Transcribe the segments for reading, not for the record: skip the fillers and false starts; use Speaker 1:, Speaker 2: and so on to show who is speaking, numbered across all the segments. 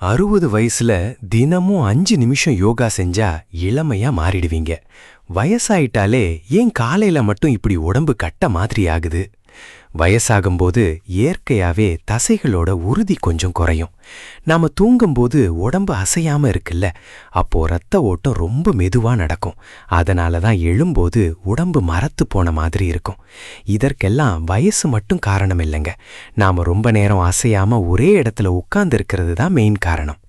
Speaker 1: 60 வயசுல தினமும் 5 நிமிஷம் யோகா செஞ்சா இளமையா மாறிடுவீங்க. வயசாயிட்டாலே ஏன் காலையில மட்டும் இப்படி உடம்பு கட்ட மாதிரி ஆகுது? வயசாகும்போது இயற்கையாவே தசைகளோட உறுதி கொஞ்சம் குறையும். நாம தூங்கும்போது உடம்பு அசையாம இருக்குல்ல, அப்போ ரத்த ஓட்டம் ரொம்ப மெதுவா நடக்கும். அதனாலதான் எழும்போது உடம்பு மரத்து போன மாதிரி இருக்கும். இதற்கெல்லாம் வயசு மட்டும் காரணம் இல்லைங்க. நாம ரொம்ப நேரம் அசையாம ஒரே இடத்துல உட்கார்ந்து இருக்கிறது தான் மெயின் காரணம்.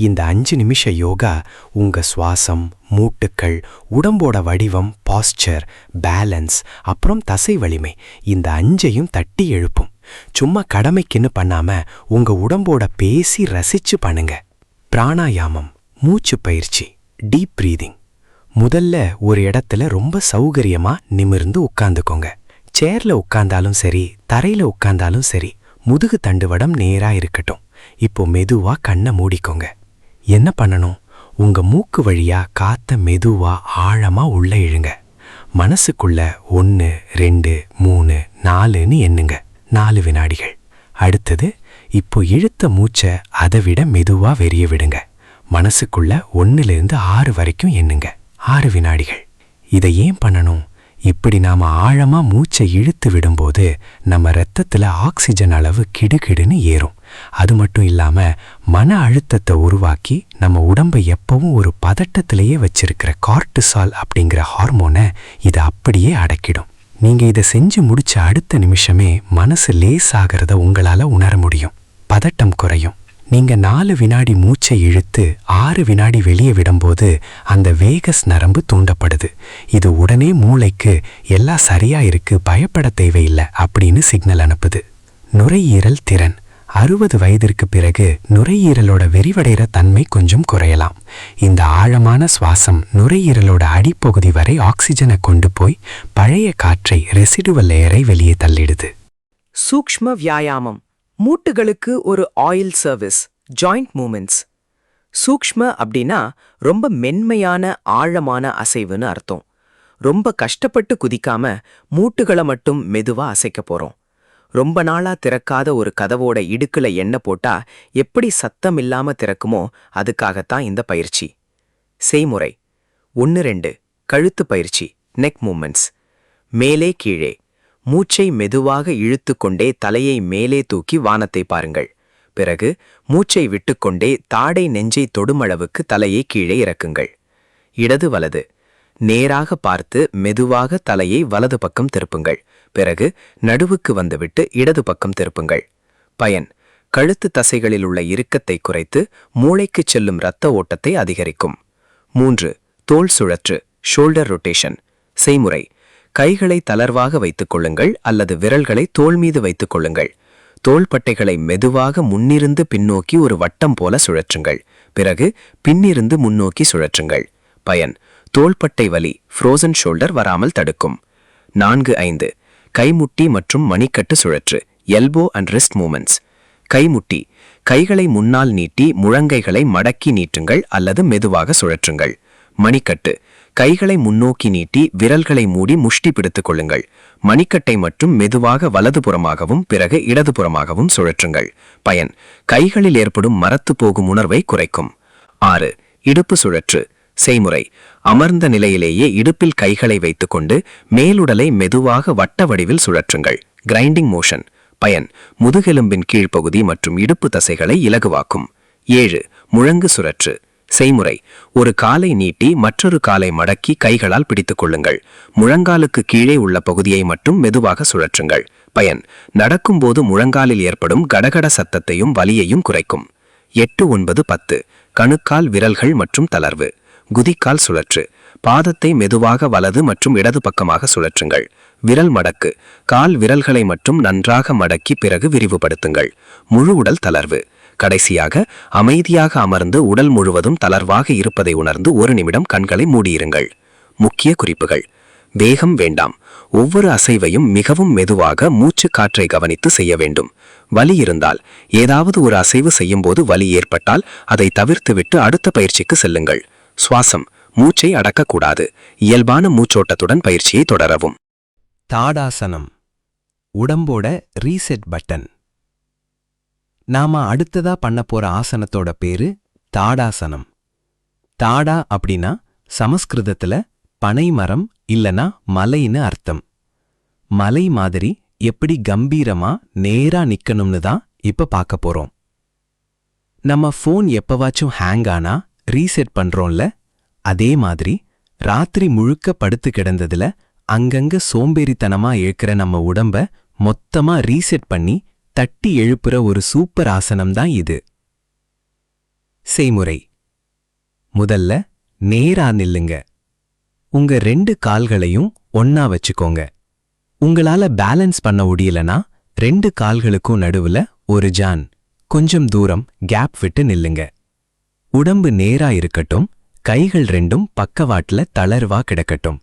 Speaker 1: இந்த 5 நிமிஷ யோகா உங்க சுவாசம், மூட்டுக்கள், உடம்போட வடிவம், பாஸ்சர், பேலன்ஸ், அப்புறம் தசை வலிமை, இந்த 5ஐயும் தட்டி எழுப்பும். சும்மா கடமைக்குன்னு பண்ணாம உங்க உடம்போட பேசி ரசிச்சு பண்ணுங்க. பிராணாயாமம், மூச்சு பயிற்சி, டீப் பிரீதிங். முதல்ல ஒரு இடத்துல ரொம்ப சௌகரியமா நிமிர்ந்து உட்கார்ந்துக்கோங்க. சேர்ல உட்கார்ந்தாலும் சரி, தரையில உட்கார்ந்தாலும் சரி, முதுகு தண்டுவடம் நேரா இருக்கட்டும். இப்போ மெதுவா கண்ணை மூடிக்கோங்க. என்ன பண்ணணும்? உங்க மூக்கு வழியா காத்த மெதுவா ஆழமா உள்ள இழுங்க. மனசுக்குள்ள 1, 2, 3, 4ன்னு எண்ணுங்க. 4 வினாடிகள். அடுத்தது, இப்போ இழுத்த மூச்சை அதை விட மெதுவா வெளிய விடுங்க. மனசுக்குள்ள 1லிருந்து 6 வரைக்கும் எண்ணுங்க. 6 வினாடிகள். இதை ஏன் பண்ணணும்? இப்படி நாம ஆழமா மூச்சை இழுத்து விடும்போது நம்ம ரத்தத்துல ஆக்சிஜன் அளவு கிடுகிடுன்னு ஏறும். அது மட்டும் இல்லாம மன அழுத்தத்தை உருவாக்கி நம்ம உடம்பை எப்பவும் ஒரு பதட்டத்திலேயே வச்சிருக்கிற கார்டிசால் அப்படிங்கிற ஹார்மோனை இதை அப்படியே அடக்கிடும். நீங்க இதை செஞ்சு முடிச்ச அடுத்த நிமிஷமே மனசு லேசாகிறத உங்களால உணர முடியும். பதட்டம் குறையும். நீங்க 4 வினாடி மூச்சை இழுத்து 6 வினாடி வெளியே விடும்போது அந்த வேகஸ் நரம்பு தூண்டப்படுது. இது உடனே மூளைக்கு எல்லாம் சரியா இருக்கு, பயப்பட தேவையில்லை அப்படின்னு சிக்னல் அனுப்புது. நுரையீரல் திறன். 60 வயதிற்கு பிறகு நுரையீரலோட விரிவடைகிற தன்மை கொஞ்சம் குறையலாம். இந்த ஆழமான சுவாசம் நுரையீரலோட அடிப்பகுதி வரை ஆக்சிஜனை கொண்டு போய் பழைய காற்றை, ரெசிடுவல் லேயரை வெளியே தள்ளிடுது.
Speaker 2: சூக்ஷ்ம வியாயாமம். மூட்டுகளுக்கு ஒரு ஆயில் சர்வீஸ், ஜாயிண்ட் மூமெண்ட்ஸ். சூக்ஷ்ம அப்படின்னா ரொம்ப மென்மையான ஆழமான அசைவுன்னு அர்த்தம். ரொம்ப கஷ்டப்பட்டு குதிக்காம மூட்டுகளை மட்டும் மெதுவா அசைக்க போறோம். ரொம்ப நாளா திறக்காத ஒரு கதவோட இடுக்குல எண்ணெய் போட்டா எப்படி சத்தம் இல்லாம திறக்குமோ அதுக்காகத்தான் இந்த பயிற்சி. செய்முறை 1-2 கழுத்து பயிற்சி, நெக் மூமெண்ட்ஸ். மேலே கீழே. மூச்சை மெதுவாக இழுத்து கொண்டே தலையை மேலே தூக்கி வானத்தை பாருங்கள். பிறகு மூச்சை விட்டுக்கொண்டே தாடை நெஞ்சை தொடுமளவுக்கு தலையை கீழே இறக்குங்கள். இடது வலது. நேராக பார்த்து மெதுவாக தலையை வலது பக்கம் திருப்புங்கள். பிறகு நடுவுக்கு வந்துவிட்டு இடது பக்கம் திருப்புங்கள். பயன்: கழுத்து தசைகளில் உள்ள இறுக்கத்தை குறைத்து மூளைக்குச் செல்லும் இரத்த ஓட்டத்தை அதிகரிக்கும். 3 தோள் சுழற்று, ஷோல்டர் ரொட்டேஷன். செய்முறை: கைகளை தளர்வாக வைத்துக் கொள்ளுங்கள் அல்லது விரல்களை தோள் மீது வைத்துக் கொள்ளுங்கள். தோள்பட்டைகளை மெதுவாக முன்னிருந்து பின்னோக்கி ஒரு வட்டம் போல சுழற்றுங்கள். பிறகு பின்னிருந்து முன்னோக்கி சுழற்றுங்கள். பயன்: தோள்பட்டை வலி, ஃப்ரோசன் ஷோல்டர் வராமல் தடுக்கும். 4-5 கைமுட்டி மற்றும் மணிக்கட்டு சுழற்று, எல்போ அண்ட் ரிஸ்ட் மூமெண்ட்ஸ். கைமுட்டி. கைகளை முன்னால் நீட்டி முழங்கைகளை மடக்கி நீட்டுங்கள் அல்லது மெதுவாக சுழற்றுங்கள். மணிக்கட்டு. கைகளை முன்னோக்கி நீட்டி விரல்களை மூடி முஷ்டி பிடித்துக் கொள்ளுங்கள். மணிக்கட்டை மற்றும் மெதுவாக வலதுபுறமாகவும் பிறகு இடதுபுறமாகவும் சுழற்றுங்கள். பயன்: கைகளில் ஏற்படும் மரத்து போகும் உணர்வை குறைக்கும். 6 இடுப்பு சுழற்று. செய்முறை: அமர்ந்த நிலையிலேயே இடுப்பில் கைகளை வைத்துக்கொண்டு மேலுடலை மெதுவாக வட்ட வடிவில் சுழற்றுங்கள். Grinding motion. பயன்: முதுகெலும்பின் கீழ்ப்பகுதி மற்றும் இடுப்பு தசைகளை இலகுவாக்கும். 7 முழங்கு சுழற்று. செய்முறை: ஒரு காலை நீட்டி மற்றொரு காலை மடக்கி கைகளால் பிடித்துக் கொள்ளுங்கள். முழங்காலுக்கு கீழே உள்ள பகுதியை மட்டும் மெதுவாக சுழற்றுங்கள். பயன்: நடக்கும்போது முழங்காலில் ஏற்படும் கடகட சத்தத்தையும் வலியையும் குறைக்கும். 8-9-10 கணுக்கால் விரல்கள் மற்றும் தளர்வு. குதிக்கால் சுழற்று. பாதத்தை மெதுவாக வலது மற்றும் இடது பக்கமாக சுழற்றுங்கள். விரல் மடக்கு. கால் விரல்களை மட்டும் நன்றாக மடக்கி பிறகு விரிவுபடுத்துங்கள். முழு உடல் தளர்வு. கடைசியாக அமைதியாக அமர்ந்து உடல் முழுவதும் தளர்வாக இருப்பதை உணர்ந்து 1 நிமிடம் கண்களை மூடியிருங்கள். முக்கிய குறிப்புகள்: வேகம் வேண்டாம். ஒவ்வொரு அசைவையும் மிகவும் மெதுவாக மூச்சு காற்றை கவனித்து செய்ய வேண்டும். வலி இருந்தால், ஏதாவது ஒரு அசைவு செய்யும்போது வலி ஏற்பட்டால் அதை தவிர்த்துவிட்டு அடுத்த பயிற்சிக்கு செல்லுங்கள். சுவாசம். மூச்சை அடக்கக்கூடாது. இயல்பான மூச்சோட்டத்துடன் பயிற்சியை தொடரவும்.
Speaker 3: தாடாசனம். உடம்போட ரீசெட் பட்டன். நாம அடுத்ததா பண்ண போற ஆசனத்தோட பேரு தாடாசனம். தாடா அப்படின்னா சமஸ்கிருதத்துல பனைமரம் இல்லனா மலைன்னு அர்த்தம். மலை மாதிரி எப்படி கம்பீரமா நேரா நிக்கணும்னு தான் இப்ப பார்க்க போறோம். நம்ம ஃபோன் எப்பவாச்சும் ஹேங் ஆனா ரீசெட் பண்றோம்ல, அதே மாதிரி ராத்திரி முழுக்க படுத்து கிடந்ததுல அங்கங்க சோம்பேறித்தனமா இழுக்கிற நம்ம உடம்ப மொத்தமா ரீசெட் பண்ணி தட்டி எழுப்புற ஒரு சூப்பர் ஆசனம் தான் இது. செய்முறை: முதல்ல நேரா நில்லுங்க. உங்க 2 கால்களையும் ஒன்னா வச்சுக்கோங்க. உங்களால பேலன்ஸ் பண்ண முடியலனா 2 கால்களுக்கும் நடுவுல ஒரு ஜான் கொஞ்சம் தூரம் கேப் விட்டு நில்லுங்க. உடம்பு நேரா இருக்கட்டும், கைகள் 2ம் பக்கவாட்ல தளர்வா கிடக்கட்டும்.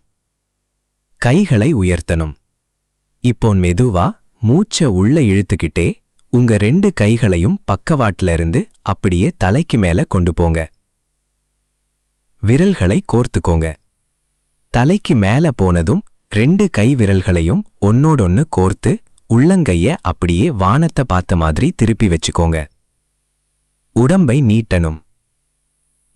Speaker 3: கைகளை உயர்த்தணும். இப்போ மெதுவா மூச்ச உள்ள இழுத்துக்கிட்டே உங்க 2 கைகளையும் பக்கவாட்ல இருந்து அப்படியே தலைக்கு மேல கொண்டு போங்க. விரல்களை கோர்த்துக்கோங்க. தலைக்கு மேல போனதும் 2 கை விரல்களையும் ஒன்னோடொன்னு கோர்த்து உள்ளங்கைய அப்படியே வானத்தை பார்த்த மாதிரி திருப்பி வச்சுக்கோங்க. உடம்பை நீட்டணும்.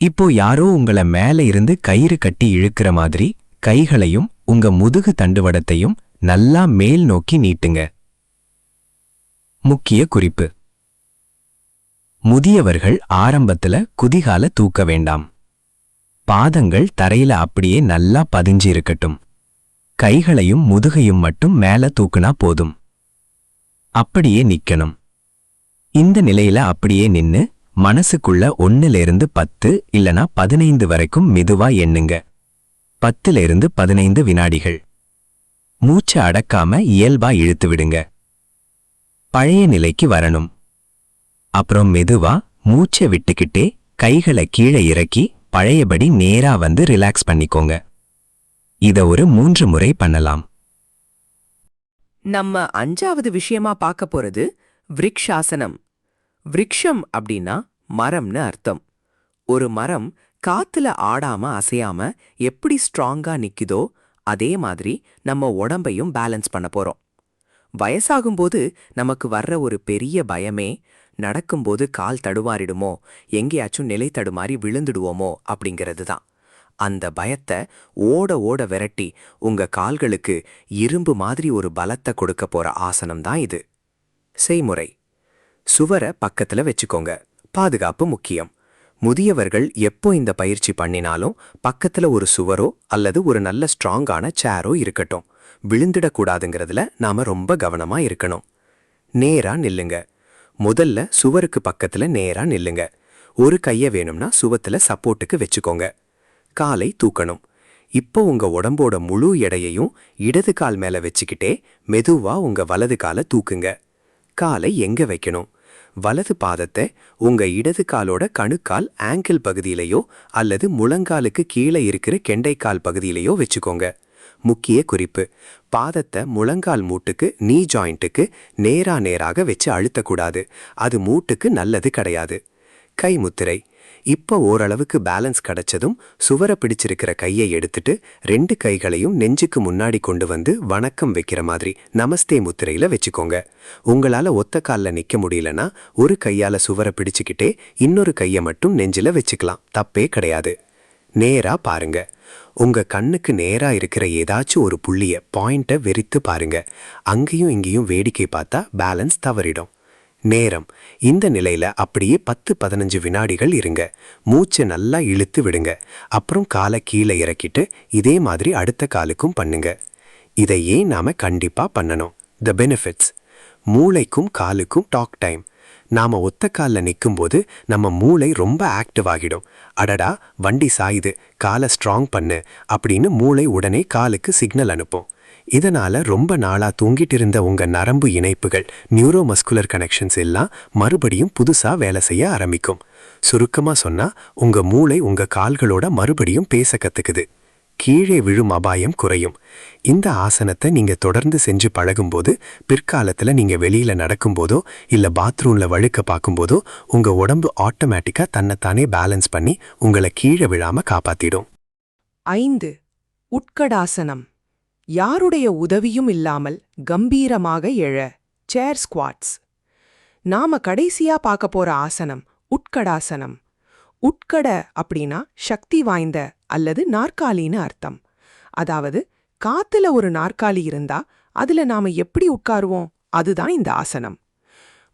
Speaker 3: இப்போ யாரோ உங்கள மேல இருந்து கயிறு கட்டி இழுக்கிற மாதிரி கைகளையும் உங்க முதுகு தண்டுவடத்தையும் நல்லா மேல் நோக்கி நீட்டுங்க. முக்கிய குறிப்பு: முதியவர்கள் ஆரம்பத்துல குதிகால தூக்க வேண்டாம். பாதங்கள் தரையில அப்படியே நல்லா பதிஞ்சு இருக்கட்டும். கைகளையும் முதுகையும் மட்டும் மேல தூக்குனா போதும். அப்படியே நிக்கணும். இந்த நிலையில அப்படியே நின்னு மனசுக்குள்ள 1லிருந்து 10 இல்லனா 15 வரைக்கும் மெதுவா எண்ணுங்க. 10லிருந்து 15 வினாடிகள். மூச்ச அடக்காம இயல்பா இழுத்து விடுங்க. பழைய நிலைக்கு வரணும். அப்புறம் மெதுவா மூச்ச விட்டுக்கிட்டே கைகளை கீழே இறக்கி பழையபடி நேரா வந்து ரிலாக்ஸ் பண்ணிக்கோங்க. இத ஒரு 3 முறை பண்ணலாம்.
Speaker 2: நம்ம 5வது விஷயமா பார்க்க போறது விருக்ஷாசனம். விருக்ஷம் அப்படின்னா மரம்னு அர்த்தம். ஒரு மரம் காத்துல ஆடாம அசையாம எப்படி ஸ்ட்ராங்கா நிக்குதோ அதே மாதிரி நம்ம உடம்பையும் பேலன்ஸ் பண்ண போறோம். வயசாகும்போது நமக்கு வர்ற ஒரு பெரிய பயமே நடக்கும்போது கால் தடுமாறிடுமோ, எங்கேயாச்சும் நிலை தடுமாறி விழுந்துடுவோமோ அப்படிங்கிறது தான். அந்த பயத்தை ஓட ஓட விரட்டி உங்க கால்களுக்கு இரும்பு மாதிரி ஒரு பலத்தை கொடுக்க போற ஆசனம் தான் இது. செய்முறை: சுவரை பக்கத்துல வச்சுக்கோங்க. பாதுகாப்பு முக்கியம். முதியவர்கள் எப்போ இந்த பயிற்சி பண்ணினாலும் பக்கத்துல ஒரு சுவரோ அல்லது ஒரு நல்ல ஸ்ட்ராங்கான சேரோ இருக்கட்டும். விழுந்துடக்கூடாதுங்கிறதுல நாம ரொம்ப கவனமா இருக்கணும். நேரா நில்லுங்க. முதல்ல சுவருக்கு பக்கத்துல நேரா நில்லுங்க. ஒரு கைய வேணும்னா சுவத்துல சப்போர்ட்டுக்கு வச்சுக்கோங்க. காலை தூக்கணும். இப்போ உங்க உடம்போட முழு எடையையும் இடது கால் மேல வச்சுக்கிட்டே மெதுவா உங்க வலது காலை தூக்குங்க. காலை எங்க வைக்கணும்? வலது பாதத்தை உங்க இடது காலோட கணுக்கால் ஆங்கிள் பகுதியிலையோ அல்லது முழங்காலுக்கு கீழே இருக்கிற கெண்டைக்கால் பகுதியிலையோ வச்சுக்கோங்க. முக்கிய குறிப்பு: பாதத்தை முழங்கால் மூட்டுக்கு நீ ஜாயிண்ட்டுக்கு நேராக வச்சு அழுத்தக்கூடாது. அது மூட்டுக்கு நல்லது கிடையாது. கை முத்திரை: இப்போ ஓரளவுக்கு பேலன்ஸ் கிடைச்சதும் சுவரை பிடிச்சிருக்கிற கையை எடுத்துட்டு 2 கைகளையும் நெஞ்சுக்கு முன்னாடி கொண்டு வந்து வணக்கம் வைக்கிற மாதிரி நமஸ்தே முத்திரையில வச்சுக்கோங்க. உங்களால ஒத்த கால்ல நிக்க முடியலனா ஒரு கையால சுவரை பிடிச்சுக்கிட்டே இன்னொரு கையை மட்டும் நெஞ்சில வச்சுக்கலாம். தப்பே கிடையாது. நேரா பாருங்க. உங்க கண்ணுக்கு நேரா இருக்கிற ஏதாச்சும் ஒரு புள்ளிய பாயிண்ட்டை வெறித்து பாருங்க. அங்கேயும் இங்கேயும் வேடிக்கை பார்த்தா பேலன்ஸ் தவறிடும். நேரம்: இந்த நிலையில அப்படியே 10-15 வினாடிகள் இருங்க. மூச்சை நல்லா இழுத்து விடுங்க. அப்புறம் காலை கீழே இறக்கிட்டு இதே மாதிரி அடுத்த காலுக்கும் பண்ணுங்க. இதை ஏன் நாம கண்டிப்பா பண்ணணும்? தி பெனிஃபிட்ஸ்: மூளைக்கும் காலுக்கும் டாக் டைம். நாம ஒத்த காலில் நிற்கும்போது நம்ம மூளை ரொம்ப ஆக்டிவ் ஆகிடும். அடடா வண்டி சாயுது, காலை ஸ்ட்ராங் பண்ணு அப்படின்னு மூளை உடனே காலுக்கு சிக்னல் அனுப்பும். இதனால ரொம்ப நாளா தூங்கிட்டு இருந்த உங்க நரம்பு இணைப்புகள், நியூரோமஸ்குலர் கனெக்ஷன்ஸ் எல்லாம் மறுபடியும் புதுசா வேலை செய்ய ஆரம்பிக்கும். சுருக்கமா சொன்னா உங்க மூளை உங்க கால்களோட மறுபடியும் பேச கத்துக்குது. கீழே விழும் அபாயம் குறையும். இந்த ஆசனத்தை நீங்க தொடர்ந்து செஞ்சு பழகும்போது பிற்காலத்துல நீங்க வெளியில நடக்கும்போதோ இல்ல பாத்ரூம்ல வழுக்க பார்க்கும்போதோ உங்க உடம்பு ஆட்டோமேட்டிக்கா தன்னைத்தானே பேலன்ஸ் பண்ணி உங்களை கீழே விழாம காப்பாத்திடும்.
Speaker 4: 5. உட்கடாசனம். யாருடைய உதவியும் இல்லாமல் கம்பீரமாக எழ. சேர் ஸ்குவாட்ஸ். நாம கடைசியா பார்க்க போற ஆசனம் உட்கடாசனம். உட்கட அப்படின்னா சக்தி வாய்ந்த அல்லது நாற்காலின்னு அர்த்தம். அதாவது காத்துல ஒரு நாற்காலி இருந்தா அதுல நாம எப்படி உட்காருவோம், அதுதான் இந்த ஆசனம்.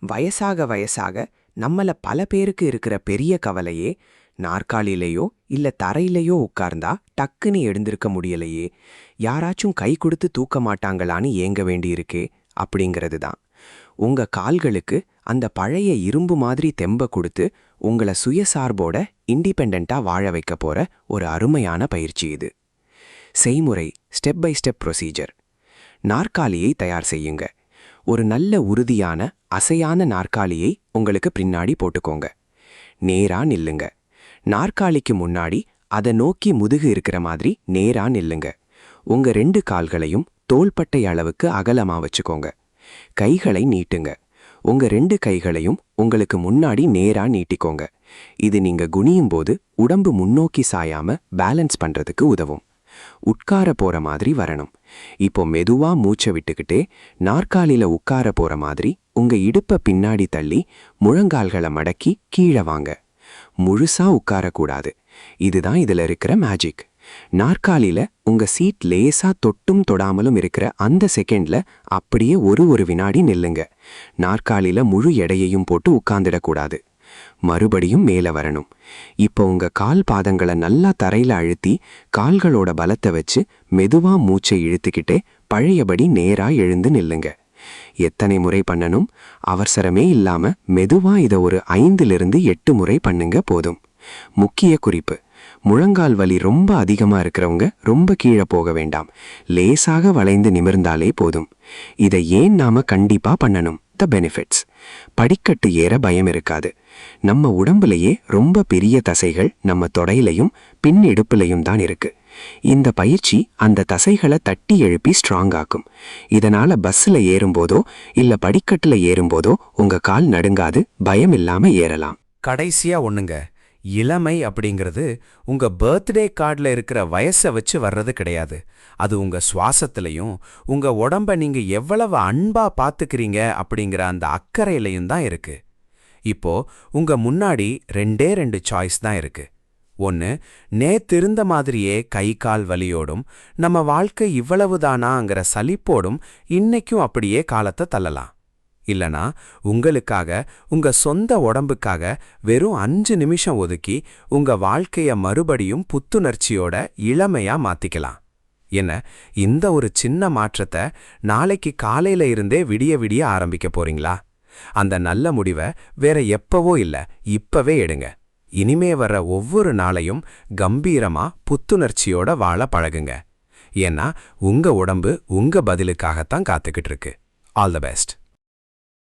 Speaker 4: வயசாக வயசாக நம்மள பல பேருக்கு இருக்கிற பெரிய கவலையே, நாற்காலியிலையோ இல்ல தரையிலையோ உட்கார்ந்தா டக்குன்னு எழுந்திருக்க முடியலையே, யாராச்சும் கை கொடுத்து தூக்க மாட்டாங்களான்னு ஏங்க வேண்டியிருக்கே அப்படிங்கிறது தான். உங்க கால்களுக்கு அந்த பழைய இரும்பு மாதிரி தெம்ப கொடுத்து உங்கள சுயசார்போட இண்டிபெண்டா வாழ வைக்க போற ஒரு அருமையான பயிற்சி இது. செய்முறை ஸ்டெப் பை ஸ்டெப் ப்ரொசீஜர். நாற்காலியை தயார் செய்யுங்க. ஒரு நல்ல உறுதியான அசையான நாற்காலியை உங்களுக்கு பின்னாடி போட்டுக்கோங்க. நேரா நில்லுங்க. நாற்காலிக்கு முன்னாடி அதை நோக்கி முதுகு இருக்கிற மாதிரி நேரா நில்லுங்க. உங்க 2 கால்களையும் தோள்பட்டை அளவுக்கு அகலமா வச்சுக்கோங்க. கைகளை நீட்டுங்க. உங்க 2 கைகளையும் உங்களுக்கு முன்னாடி நேரா நீட்டிக்கோங்க. இது நீங்க குனியும் போது உடம்பு முன்னோக்கி சாயாம பேலன்ஸ் பண்றதுக்கு உதவும். உட்கார போற மாதிரி வரணும். இப்போ மெதுவா மூச்சை விட்டுக்கிட்டே நாற்காலியில உட்கார போற மாதிரி உங்க இடுப்ப பின்னாடி தள்ளி முழங்கால்களை மடக்கி கீழே வாங்க. முழுசா உட்காரக்கூடாது. இதுதான் இதுல இருக்கிற மேஜிக். நாற்காலியில உங்க சீட் லேசா தொட்டும் தொடாமலும் இருக்கிற அந்த செகண்ட்ல அப்படியே ஒரு வினாடி நில்லுங்க. நாற்காலியில முழு எடையையும் போட்டு உட்கார்ந்துடக்கூடாது. மறுபடியும் மேல வரணும். இப்போ உங்க கால் பாதங்களை நல்லா தரையில அழுத்தி கால்களோட பலத்தை வச்சு மெதுவா மூச்சை இழுத்துக்கிட்டே பழையபடி நேரா எழுந்து நில்லுங்க. எத்தனை முறை பண்ணணும்? அவசரமே இல்லாம மெதுவா இதை ஒரு 5 to 8 முறை பண்ணுங்க போதும். முக்கிய குறிப்பு: முழங்கால் வலி ரொம்ப அதிகமா இருக்கிறவங்க ரொம்ப கீழே போக வேண்டாம். லேசாக வளைந்து நிமிர்ந்தாலே போதும். இதை ஏன் நாம கண்டிப்பா பண்ணணும்? The benefits. படிக்கட்டு ஏற பயம் இருக்காது. நம்ம உடம்புலயே ரொம்ப பெரிய தசைகள் நம்ம தொடையிலையும் பின் இடுப்புலையும் தான் இருக்கு. இந்த பயிற்சி அந்த தசைகளை தட்டி எழுப்பி ஸ்ட்ராங் ஆக்கும். இதனால பஸ்ல ஏறும்போதோ இல்ல படிக்கட்டுல ஏறும்போதோ உங்க கால் நடுங்காது, பயம் இல்லாம ஏறலாம்.
Speaker 5: கடைசியா ஒண்ணுங்க, இளமை அப்படிங்கிறது உங்க பர்த்டே கார்டில் இருக்கிற வயசை வச்சு வர்றது கிடையாது. அது உங்க சுவாசத்திலையும் உங்க உடம்ப நீங்க எவ்வளவு அன்பா பாத்துக்கிறீங்க அப்படிங்கிற அந்த அக்கறையிலையும் தான் இருக்கு. இப்போ உங்க முன்னாடி 2 சாய்ஸ் தான் இருக்கு. ஒன்று, நேத்திருந்த மாதிரியே கை கால் வலியோடும் நம்ம வாழ்க்கை இவ்வளவுதானாங்கிற சலிப்போடும் இன்னைக்கும் அப்படியே காலத்தை தள்ளலாம். இல்லனா உங்களுக்காக உங்க சொந்த உடம்புக்காக வெறும் 5 நிமிஷம் ஒதுக்கி உங்க வாழ்க்கைய மறுபடியும் புத்துணர்ச்சியோட இளமையா மாத்திக்கலாம். என்ன, இந்த ஒரு சின்ன மாற்றத்தை நாளைக்கு காலையில இருந்தே விடிய விடிய ஆரம்பிக்க போறீங்களா? அந்த நல்ல முடிவை வேற எப்பவோ இல்ல, இப்பவே எடுங்க. இனிமே வர்ற ஒவ்வொரு நாளையும் கம்பீரமா புத்துணர்ச்சியோட வாழ பழகுங்க. ஏன்னா உங்க உடம்பு உங்க பதிலுக்காகத்தான் காத்துக்கிட்டு இருக்கு. All the best.